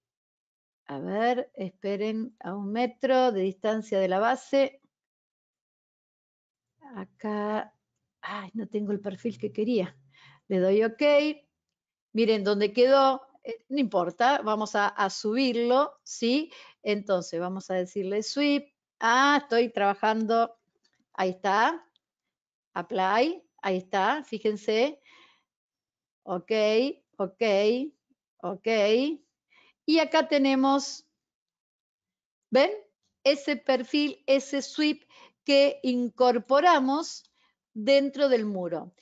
a ver, esperen, a 1 metro de distancia de la base. Acá, ay, no tengo el perfil que quería. Le doy OK. Miren dónde quedó. No importa, vamos a subirlo, ¿sí? Entonces, vamos a decirle sweep. Ah, estoy trabajando. Ahí está. Apply. Ahí está, fíjense. OK, OK, OK. Y acá tenemos, ¿ven? Ese perfil, ese sweep que incorporamos dentro del muro.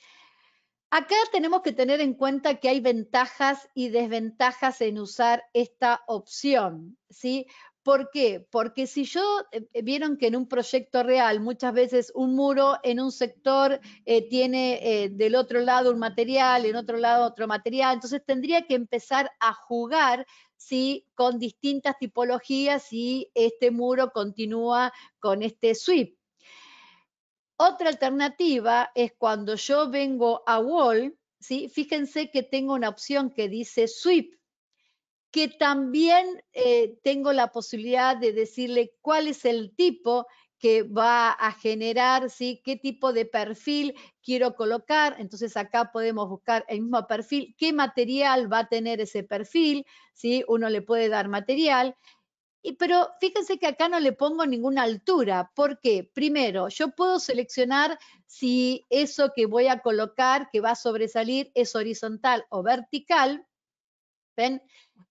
Acá tenemos que tener en cuenta que hay ventajas y desventajas en usar esta opción, ¿sí? ¿Por qué? Porque si yo, vieron que en un proyecto real muchas veces un muro en un sector tiene del otro lado un material, en otro lado otro material, entonces tendría que empezar a jugar, ¿sí? Con distintas tipologías si este muro continúa con este sweep. Otra alternativa es cuando yo vengo a Wall, ¿sí? Fíjense que tengo una opción que dice Sweep, que también tengo la posibilidad de decirle cuál es el tipo que va a generar, ¿sí? Qué tipo de perfil quiero colocar. Entonces acá podemos buscar el mismo perfil, qué material va a tener ese perfil, ¿sí? Uno le puede dar material. Pero fíjense que acá no le pongo ninguna altura. ¿Por qué? Primero, yo puedo seleccionar si eso que voy a colocar, que va a sobresalir, es horizontal o vertical. ¿Ven?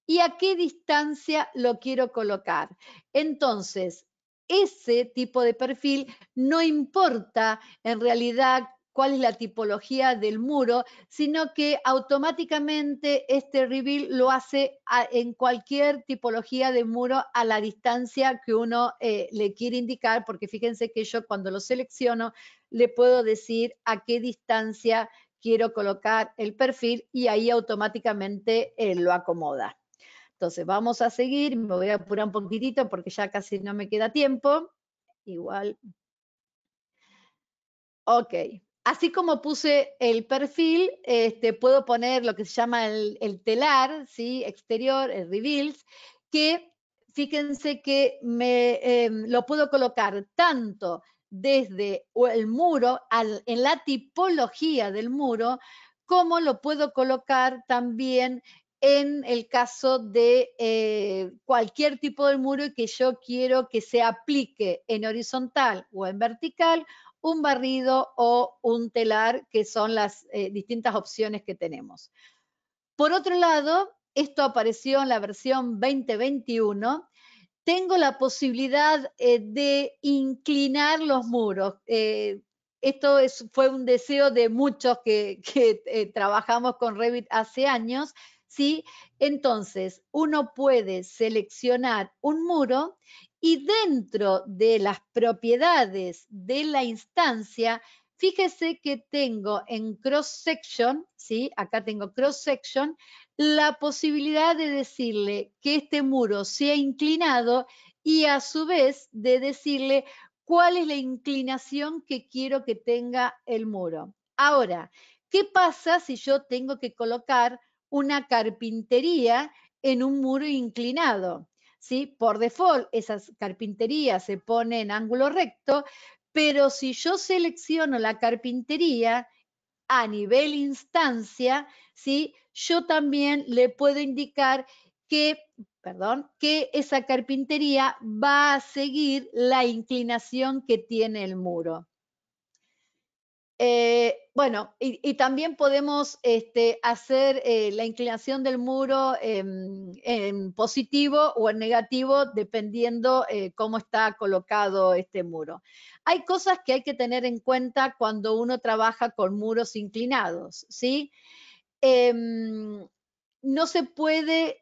¿Y a qué distancia lo quiero colocar? Entonces, ese tipo de perfil no importa en realidad cuál es la tipología del muro, sino que automáticamente este reveal lo hace en cualquier tipología de muro a la distancia que uno le quiere indicar, porque fíjense que yo cuando lo selecciono le puedo decir a qué distancia quiero colocar el perfil y ahí automáticamente lo acomoda. Entonces vamos a seguir, me voy a apurar un poquitito porque ya casi no me queda tiempo. Igual. Ok. Así como puse el perfil, puedo poner lo que se llama el telar, ¿sí? Exterior, el reveals, que fíjense que lo puedo colocar tanto desde el muro, en la tipología del muro, como lo puedo colocar también en el caso de cualquier tipo de muro y que yo quiero que se aplique en horizontal o en vertical, un barrido o un telar, que son las distintas opciones que tenemos. Por otro lado, esto apareció en la versión 2021. Tengo la posibilidad de inclinar los muros. Esto fue un deseo de muchos que trabajamos con Revit hace años. ¿sí? Entonces, uno puede seleccionar un muro y dentro de las propiedades de la instancia, fíjese que tengo en cross section, ¿sí? Acá tengo cross section, la posibilidad de decirle que este muro sea inclinado y a su vez de decirle cuál es la inclinación que quiero que tenga el muro. Ahora, ¿qué pasa si yo tengo que colocar una carpintería en un muro inclinado? ¿Sí? Por default, esas carpinterías se ponen en ángulo recto, pero si yo selecciono la carpintería a nivel instancia, ¿sí? Yo también le puedo indicar que, perdón, que esa carpintería va a seguir la inclinación que tiene el muro. Bueno, y también podemos hacer la inclinación del muro en positivo o en negativo, dependiendo cómo está colocado este muro. Hay cosas que hay que tener en cuenta cuando uno trabaja con muros inclinados, ¿sí? No se puede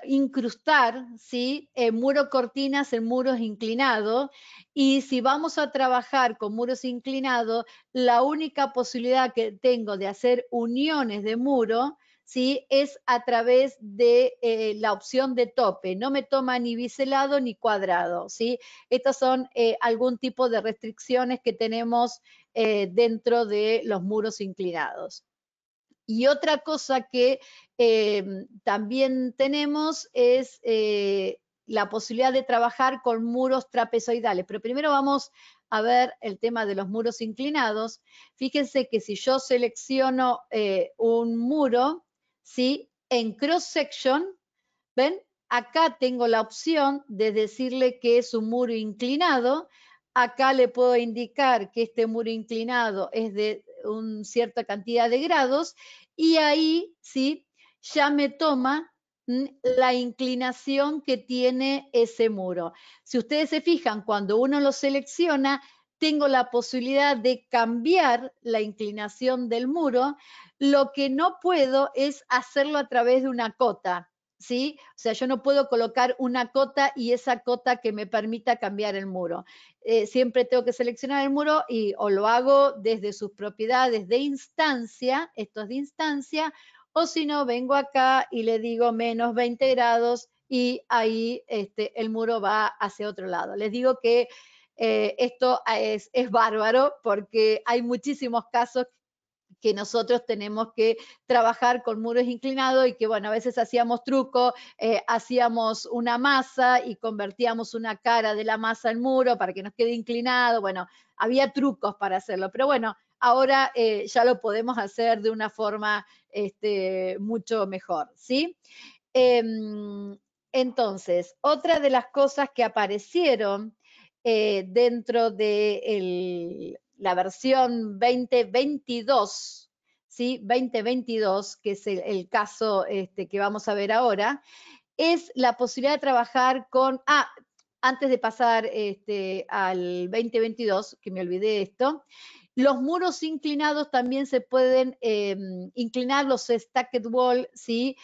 incrustar, ¿sí? Muro cortinas en muros inclinados, y si vamos a trabajar con muros inclinados, la única posibilidad que tengo de hacer uniones de muro, ¿sí? Es a través de la opción de tope. No me toma ni biselado ni cuadrado, ¿sí? Estas son algún tipo de restricciones que tenemos dentro de los muros inclinados. Y otra cosa que también tenemos es la posibilidad de trabajar con muros trapezoidales. Pero primero vamos a ver el tema de los muros inclinados. Fíjense que si yo selecciono un muro, ¿sí? En cross section, ¿ven? Acá tengo la opción de decirle que es un muro inclinado. Acá le puedo indicar que este muro inclinado es de una cierta cantidad de grados y ahí, ¿sí? Ya me toma la inclinación que tiene ese muro. Si ustedes se fijan, cuando uno lo selecciona, tengo la posibilidad de cambiar la inclinación del muro. Lo que no puedo es hacerlo a través de una cota. ¿Sí? O sea, yo no puedo colocar una cota y esa cota que me permita cambiar el muro. Siempre tengo que seleccionar el muro y o lo hago desde sus propiedades de instancia, esto es de instancia, o si no, vengo acá y le digo menos 20 grados y ahí el muro va hacia otro lado. Les digo que esto es bárbaro porque hay muchísimos casos que nosotros tenemos que trabajar con muros inclinados y que, bueno, a veces hacíamos truco, hacíamos una masa y convertíamos una cara de la masa en muro para que nos quede inclinado. Bueno, había trucos para hacerlo, pero bueno, ahora ya lo podemos hacer de una forma mucho mejor, ¿sí? Entonces, otra de las cosas que aparecieron dentro de la versión 2022, ¿sí? 2022, que es el caso que vamos a ver ahora, es la posibilidad de trabajar con, antes de pasar al 2022, que me olvidé esto, los muros inclinados también se pueden inclinar, los stacked wall, ¿sí?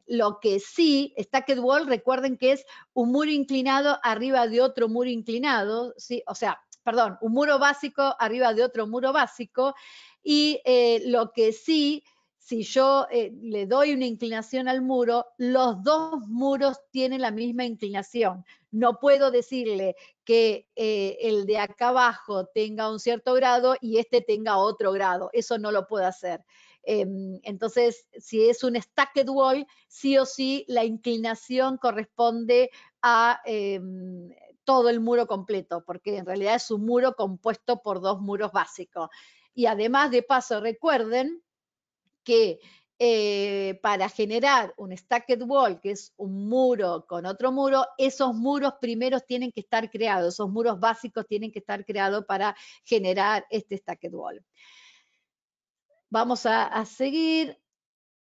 Lo que sí, stacked wall, recuerden que es un muro inclinado arriba de otro muro inclinado, ¿sí? O sea, perdón, un muro básico arriba de otro muro básico, y lo que sí, si yo le doy una inclinación al muro, los dos muros tienen la misma inclinación. No puedo decirle que el de acá abajo tenga un cierto grado y este tenga otro grado. Eso no lo puedo hacer. Entonces, si es un stacked wall, sí o sí la inclinación corresponde a todo el muro completo, porque en realidad es un muro compuesto por dos muros básicos. Y además, de paso, recuerden que para generar un stacked wall, que es un muro con otro muro, esos muros primeros tienen que estar creados, esos muros básicos tienen que estar creados para generar este stacked wall. Vamos a seguir.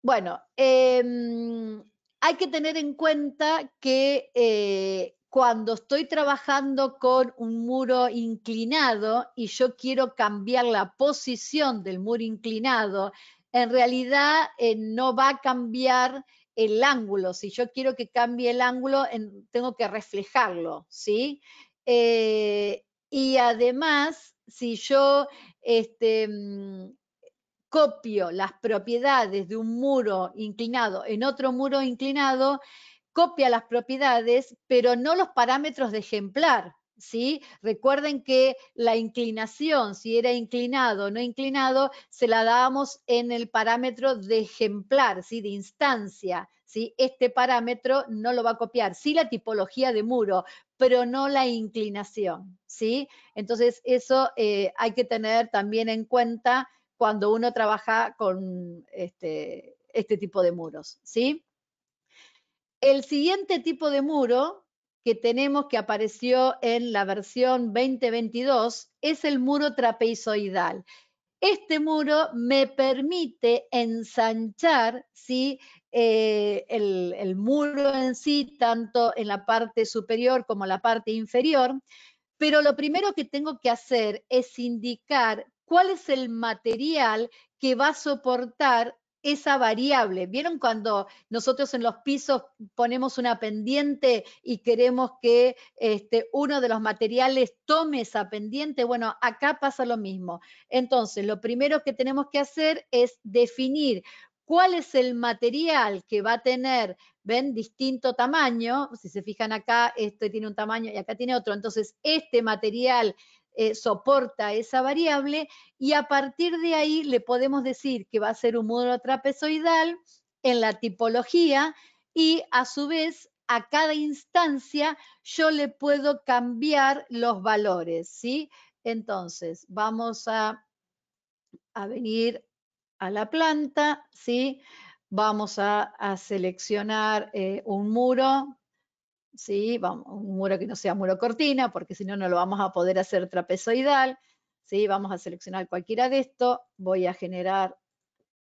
Bueno, hay que tener en cuenta que cuando estoy trabajando con un muro inclinado y yo quiero cambiar la posición del muro inclinado en realidad no va a cambiar el ángulo. Si yo quiero que cambie el ángulo, tengo que reflejarlo, ¿sí? Y además, si yo copio las propiedades de un muro inclinado en otro muro inclinado, copia las propiedades, pero no los parámetros de ejemplar, ¿sí? Recuerden que la inclinación, si era inclinado o no inclinado, se la dábamos en el parámetro de ejemplar, ¿sí? De instancia, ¿sí? Este parámetro no lo va a copiar, sí la tipología de muro, pero no la inclinación, ¿sí? Entonces, eso hay que tener también en cuenta cuando uno trabaja con este tipo de muros, ¿sí? El siguiente tipo de muro que tenemos, que apareció en la versión 2022, es el muro trapezoidal. Este muro me permite ensanchar, ¿sí? El muro en sí, tanto en la parte superior como en la parte inferior, pero lo primero que tengo que hacer es indicar cuál es el material que va a soportar esa variable. ¿Vieron cuando nosotros en los pisos ponemos una pendiente y queremos que uno de los materiales tome esa pendiente? Bueno, acá pasa lo mismo. Entonces, lo primero que tenemos que hacer es definir cuál es el material que va a tener, ven, distinto tamaño. Si se fijan acá, este tiene un tamaño y acá tiene otro. Entonces, este material soporta esa variable y a partir de ahí le podemos decir que va a ser un muro trapezoidal en la tipología y a su vez a cada instancia yo le puedo cambiar los valores, ¿sí? Entonces, vamos a venir a la planta, ¿sí? Vamos a seleccionar un muro, ¿sí? Un muro que no sea muro cortina, porque si no, no lo vamos a poder hacer trapezoidal, ¿sí? Vamos a seleccionar cualquiera de estos, voy a generar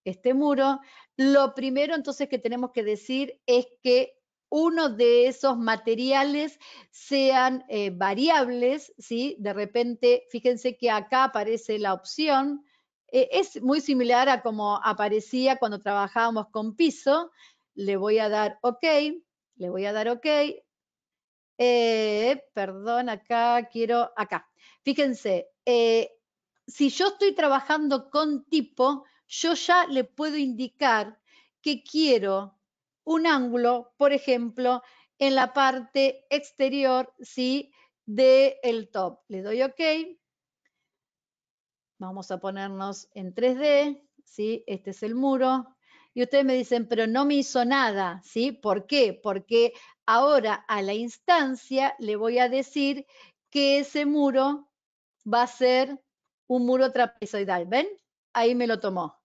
este muro. Lo primero entonces que tenemos que decir es que uno de esos materiales sean variables, ¿sí? De repente, fíjense que acá aparece la opción, es muy similar a como aparecía cuando trabajábamos con piso. Le voy a dar OK, le voy a dar OK. Perdón, acá. Fíjense, si yo estoy trabajando con tipo, yo ya le puedo indicar que quiero un ángulo, por ejemplo, en la parte exterior, ¿sí? Del top. Le doy OK. Vamos a ponernos en 3D, ¿sí? Este es el muro. Y ustedes me dicen, pero no me hizo nada, ¿sí? ¿Por qué? Porque ahora a la instancia le voy a decir que ese muro va a ser un muro trapezoidal. ¿Ven? Ahí me lo tomó.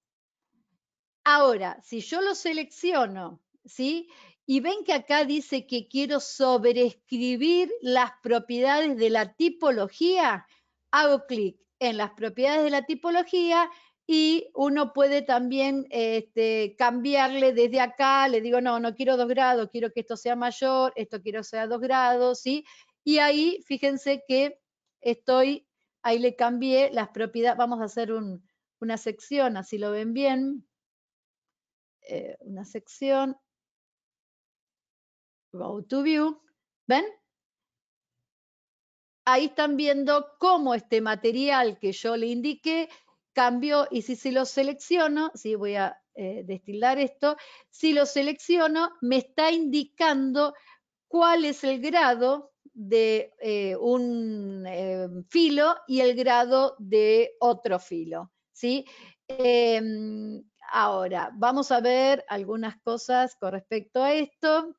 Ahora, si yo lo selecciono, ¿sí? Y ven que acá dice que quiero sobreescribir las propiedades de la tipología, hago clic en las propiedades de la tipología y uno puede también cambiarle desde acá, le digo, no, no quiero 2 grados, quiero que esto sea mayor, esto quiero que sea 2 grados, ¿sí? Y ahí, fíjense que ahí le cambié las propiedades, vamos a hacer una sección, así lo ven bien. Una sección, Go to View, ¿ven? Ahí están viendo cómo este material que yo le indiqué cambió y si lo selecciono, sí, voy a destilar esto, si lo selecciono me está indicando cuál es el grado de un filo y el grado de otro filo, ¿sí? Ahora, vamos a ver algunas cosas con respecto a esto.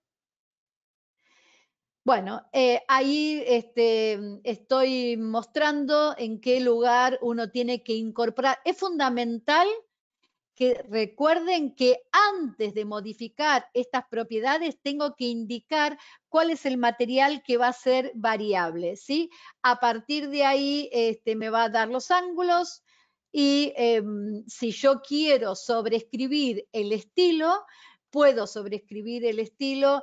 Bueno, ahí estoy mostrando en qué lugar uno tiene que incorporar. Es fundamental que recuerden que antes de modificar estas propiedades tengo que indicar cuál es el material que va a ser variable, ¿sí? A partir de ahí me va a dar los ángulos y si yo quiero sobreescribir el estilo, puedo sobreescribir el estilo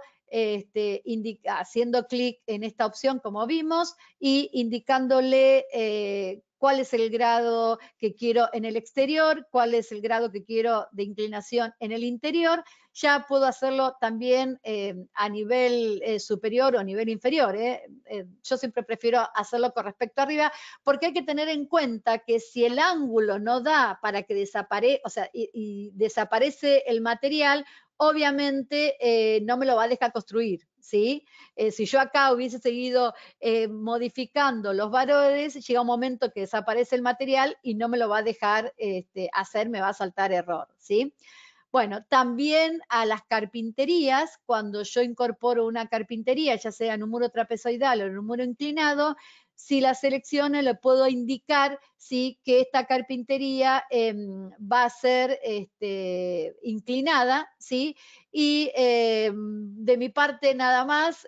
haciendo clic en esta opción como vimos y indicándole cuál es el grado que quiero en el exterior, cuál es el grado que quiero de inclinación en el interior. Ya puedo hacerlo también a nivel superior o a nivel inferior. Yo siempre prefiero hacerlo con respecto a arriba, porque hay que tener en cuenta que si el ángulo no da para que desaparezca, o sea, y desaparece el material, obviamente no me lo va a dejar construir, ¿sí? Si yo acá hubiese seguido modificando los valores, llega un momento que desaparece el material y no me lo va a dejar hacer, me va a saltar error, ¿sí? Bueno, también a las carpinterías, cuando yo incorporo una carpintería, ya sea en un muro trapezoidal o en un muro inclinado, si la selecciono le puedo indicar sí, que esta carpintería va a ser inclinada, ¿sí? Y de mi parte nada más,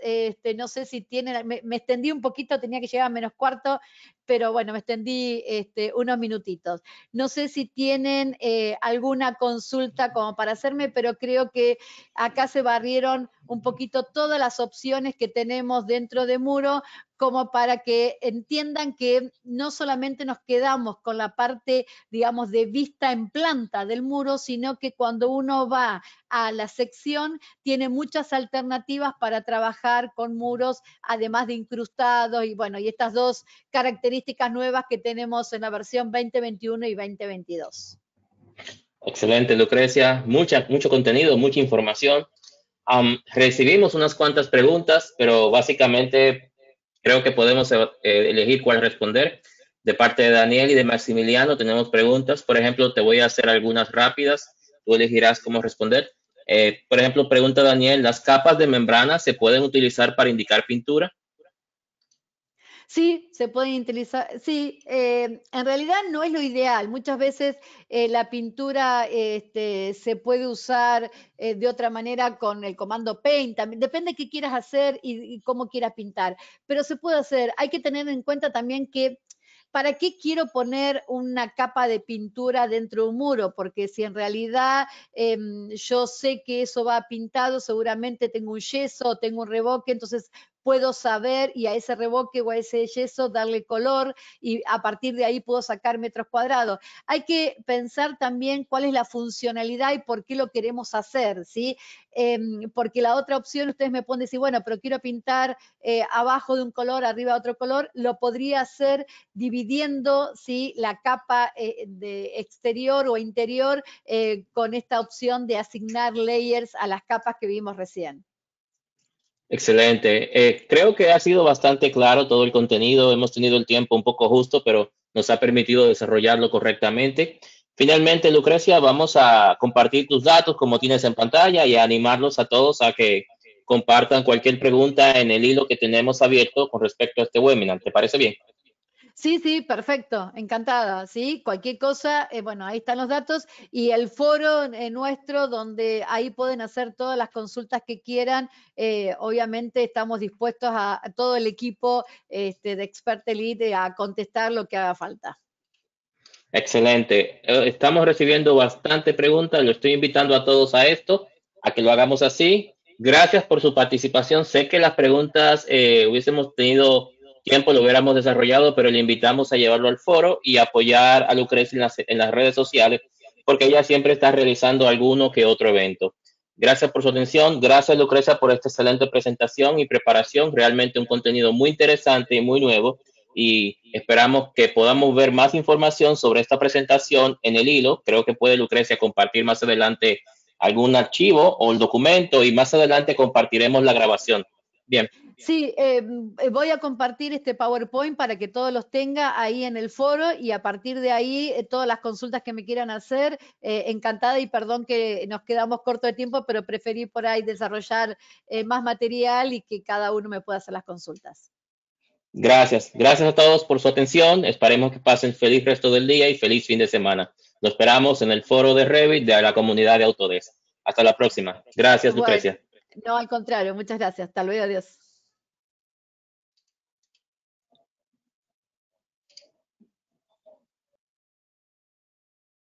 no sé si tienen, me extendí un poquito, tenía que llegar a menos cuarto, pero bueno, me extendí unos minutitos. No sé si tienen alguna consulta como para hacerme, pero creo que acá se barrieron un poquito todas las opciones que tenemos dentro de Muro, como para que entiendan que no solamente nos quedamos con la parte, digamos, de vista en planta del muro, sino que cuando uno va a la sección tiene muchas alternativas para trabajar con muros, además de incrustados y bueno, y estas dos características nuevas que tenemos en la versión 2021 y 2022. Excelente, Lucrecia. Mucho contenido, mucha información. Recibimos unas cuantas preguntas, pero básicamente creo que podemos elegir cuál responder. De parte de Daniel y de Maximiliano tenemos preguntas. Por ejemplo, te voy a hacer algunas rápidas. Tú elegirás cómo responder. Por ejemplo, pregunta Daniel, ¿las capas de membrana se pueden utilizar para indicar pintura? Sí, se pueden utilizar, sí, en realidad no es lo ideal. Muchas veces la pintura se puede usar de otra manera con el comando Paint, también, depende de qué quieras hacer y cómo quieras pintar, pero se puede hacer. Hay que tener en cuenta también que ¿para qué quiero poner una capa de pintura dentro de un muro? Porque si en realidad yo sé que eso va pintado, seguramente tengo un yeso, tengo un revoque, entonces puedo saber y a ese revoque o a ese yeso darle color y a partir de ahí puedo sacar metros cuadrados. Hay que pensar también cuál es la funcionalidad y por qué lo queremos hacer, ¿sí? Porque la otra opción, ustedes me pueden decir, bueno, pero quiero pintar abajo de un color, arriba de otro color, lo podría hacer dividiendo ¿sí? la capa de exterior o interior con esta opción de asignar layers a las capas que vimos recién. Excelente. Creo que ha sido bastante claro todo el contenido. Hemos tenido el tiempo un poco justo, pero nos ha permitido desarrollarlo correctamente. Finalmente, Lucrecia, vamos a compartir tus datos como tienes en pantalla y a animarlos a todos a que compartan cualquier pregunta en el hilo que tenemos abierto con respecto a este webinar. ¿Te parece bien? Sí, sí, perfecto, encantada, ¿sí? Cualquier cosa, bueno, ahí están los datos y el foro nuestro donde ahí pueden hacer todas las consultas que quieran. Obviamente estamos dispuestos a todo el equipo de Expert Elite a contestar lo que haga falta. Excelente. Estamos recibiendo bastante preguntas. Lo estoy invitando a todos a esto, a que lo hagamos así. Gracias por su participación. Sé que las preguntas hubiésemos tenido tiempo, lo hubiéramos desarrollado, pero le invitamos a llevarlo al foro y apoyar a Lucrecia en las redes sociales, porque ella siempre está realizando alguno que otro evento. Gracias por su atención. Gracias, Lucrecia, por esta excelente presentación y preparación. Realmente un contenido muy interesante y muy nuevo y esperamos que podamos ver más información sobre esta presentación en el hilo. Creo que puede Lucrecia compartir más adelante algún archivo o el documento y más adelante compartiremos la grabación. Bien. Sí, voy a compartir este PowerPoint para que todos los tenga ahí en el foro y a partir de ahí todas las consultas que me quieran hacer, encantada y perdón que nos quedamos corto de tiempo, pero preferí por ahí desarrollar más material y que cada uno me pueda hacer las consultas. Gracias. Gracias a todos por su atención. Esperemos que pasen feliz resto del día y feliz fin de semana. Lo esperamos en el foro de Revit de la comunidad de Autodesk. Hasta la próxima. Gracias, Bueno, Lucrecia. no, al contrario, muchas gracias. Hasta luego, adiós.